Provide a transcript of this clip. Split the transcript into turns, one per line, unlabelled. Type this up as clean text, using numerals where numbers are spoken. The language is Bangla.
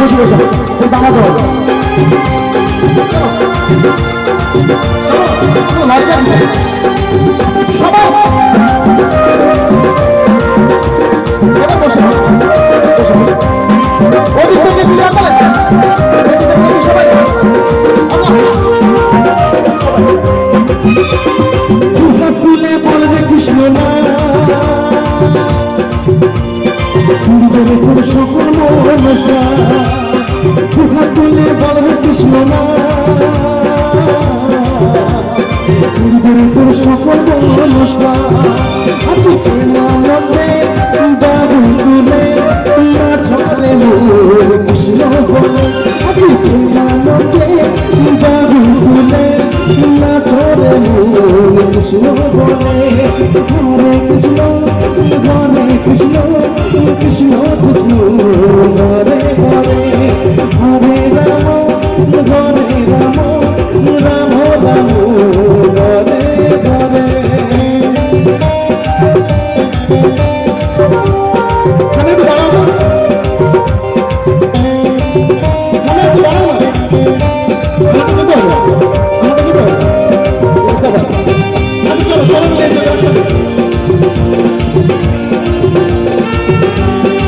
বসে বসে দাঁড়াতে হবে সবাই তুলে বলবে কৃষ্ণ না সকল তুলে বলবে কৃষ্ণ না সকল নমস্কার আজি মধ্যে বাবু তুলে ছড়ে কৃষ্ণ বলে আজি মধ্যে বাবু তুলে ছড়ে কৃষ্ণ বলে হরে কৃষ্ণ